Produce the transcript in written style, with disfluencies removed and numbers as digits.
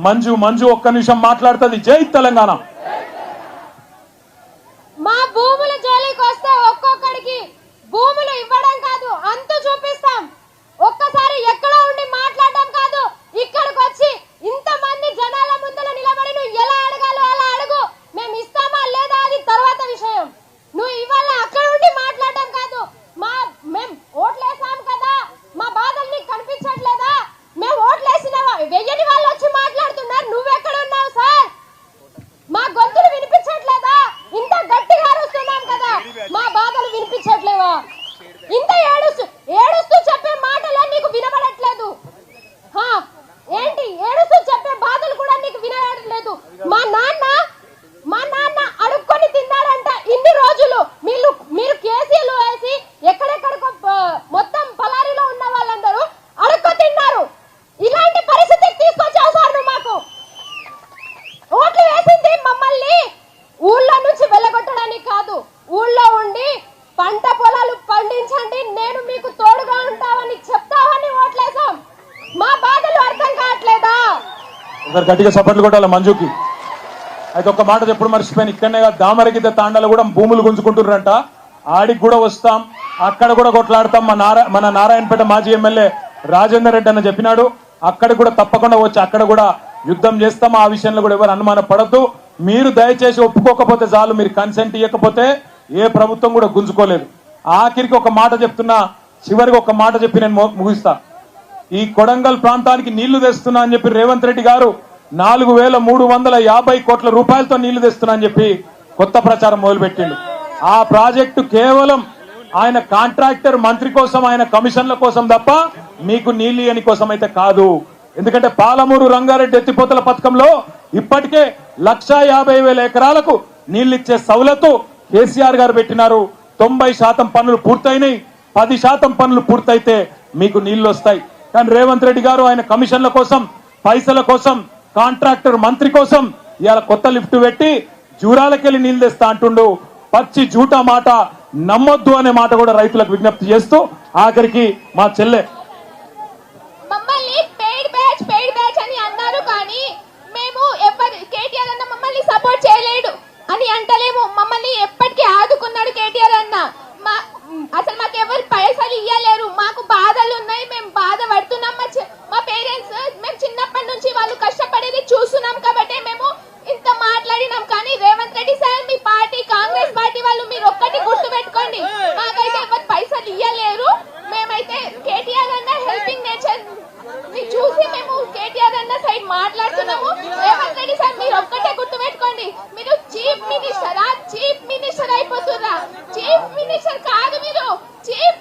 మంజు ఒక్క నిమిషం మాట్లాడుతుంది. జై తెలంగాణ. మా భూముల జోలికి వస్తే ఒక్కొక్కడికి భూములు ఇవ్వడం కాదు, అంతు చూపిస్తాం. ఒక్కసారి ఎక్కడో ఉండి మాట్లాడడం కాదు, ఇక్కడికి వచ్చి ఇంతమంది జనాల ముందర నిలబడి నువ్వు ఎలా అడగాలో అలా అడుగు. మేము ఇస్తామా లేదా అది తర్వాత విషయం. నువ్వు ఇవాళ అక్కడ ఉండి మాట్లాడడం కాదు. మేము ఓట్లేసాం కదా, మా బాధలు నీకు కనిపించట్లేదా? మేము ఓట్లేసిన వెయ్యని వాళ్ళు వచ్చి మాట్లాడుతున్నారు, నువ్వెక్కడ ఉన్నావు సార్? మా గొంతులు వినిపించట్లేదా? ఇంత గట్టిగా అరుస్తున్నాం కదా, మా బాధలు వినిపించట్లేవా? ఇంత ఏడుస్తూ చెప్పే మాటలే నీకు వినబడట్లేదు. ఏంటి ఏడుస్తూ చెప్పే బాధలు కూడా నీకు వినబడట్లేదు? మా నాన్న అడుక్కొని తిన్నాడంట ఇన్ని రోజులు. మీరు కేసీలు వేసి ఎక్కడెక్కడికో మొత్తం పలారిలో ఉన్న వాళ్ళందరూ అడుక్కు తిన్నారు. ఇలాంటి పరిస్థితికి తీసుకొచ్చావు సార్ నువ్వు. మాకు ఓట్లు వేసింది మమ్మల్ని ఊళ్ళో నుంచి వెళ్ళగొట్టడానికి కాదు, ఊళ్ళో ఉండి పంట పొలాలు పండించండి, నేను మీకు తోడుగా ఉంటావని చెప్తావని ఓట్లేసాం. మా బాధలు అర్థం కావట్లేదా? గట్టిగా సపోర్ట్లు కొట్టాలి మంజుకి. అయితే ఒక్క మాట చెప్పుడు మర్చిపోయాను. ఇక్కడనే దామరగిద్ద తాండాలు కూడా భూములు గుంజుకుంటున్నారంట. ఆడికి కూడా వస్తాం, అక్కడ కూడా కొట్లాడతాం. మన నారాయణపేట మాజీ ఎమ్మెల్యే రాజేందర్ రెడ్డి అన్న చెప్పినాడు, అక్కడ కూడా తప్పకుండా వచ్చి అక్కడ కూడా యుద్ధం చేస్తాం. ఆ విషయంలో కూడా ఎవరు అనుమానం పడద్దు. మీరు దయచేసి ఒప్పుకోకపోతే చాలు, మీరు కన్సెంట్ ఇవ్వకపోతే ఏ ప్రభుత్వం కూడా గుంజుకోలేదు. ఆఖరికి ఒక మాట చెప్తున్నా, చివరికి ఒక మాట చెప్పి నేను ముగిస్తా. ఈ కొడంగల్ ప్రాంతానికి నీళ్లు తెస్తున్నా అని చెప్పి రేవంత్ రెడ్డి గారు 4350 కోట్ల రూపాయలతో నీళ్లు తెస్తున్నా అని చెప్పి కొత్త ప్రచారం మొదలుపెట్టిండు. ఆ ప్రాజెక్టు కేవలం ఆయన కాంట్రాక్టర్ మంత్రి కోసం, ఆయన కమిషన్ల కోసం తప్ప మీకు నీళ్లు ఇయ్యని కోసం అయితే కాదు. ఎందుకంటే పాలమూరు రంగారెడ్డి ఎత్తిపోతల పథకంలో ఇప్పటికే 150,000 ఎకరాలకు నీళ్లిచ్చే సౌలతు కేసీఆర్ గారు పెట్టినారు. 90% పనులు పూర్తయినాయి. 10% పనులు పూర్తయితే మీకు నీళ్లు వస్తాయి. కానీ రేవంత్ రెడ్డి గారు ఆయన కమిషన్ల కోసం, పైసల కోసం, కాంట్రాక్టర్ మంత్రి కోసం ఇవాళ కొత్త లిఫ్ట్ పెట్టి జూరాలకెళ్ళి నీళ్లు తెస్తా అంటుండు. పచ్చి జూటా మాట నమ్మొద్దు అనే మాట కూడా రైతులకు విజ్ఞప్తి చేస్తూ ఆఖరికి మా చెల్లె మమ్మల్ని పెయిడ్ బ్యాచ్ అని అన్నారు, కానీ మేము కేటీఆర్ అన్న మమ్మల్ని సపోర్ట్ చేయలేడు అని అంటలేము. మమ్మల్ని ఎప్పటికీ ఆదుకున్నాడు కేటీఆర్ అన్న. అసలు మాకు ఎవరు పైసలు ఇయ్యలేరు, మాకు బాధలు ఉన్నాయి, మేము బాధపడుతున్నాం. మా పేరెంట్స్ మేము చిన్నప్పటి నుంచి వాళ్ళు కష్టపడేది చూస్తున్నాం కాబట్టి మేము ఇంత మాట్లాడినాం. కానీ రేవంత్ రెడ్డి సార్, మీ పార్టీ కాంగ్రెస్ పార్టీ వాళ్ళు మీరు ఒక్కటి గుర్తు పెట్టుకోండి, మాకైతే ఎవరు పైసలు ఇయ్యలేరు. మేమైతే కేటీఆర్ అన్న హెల్పింగ్ నేచర్ చూసి మేము కేటీఆర్ అన్న సైడ్ మాట్లాడుతున్నాము. రేవంత్ రెడ్డి సార్ మీరు ఒక్కటే గుర్తు పెట్టుకోండి, మీరు చీఫ్ మినిస్టర్ అయిపోతున్నా. చీఫ్ మినిస్టర్ కాదు, మీరు చీఫ్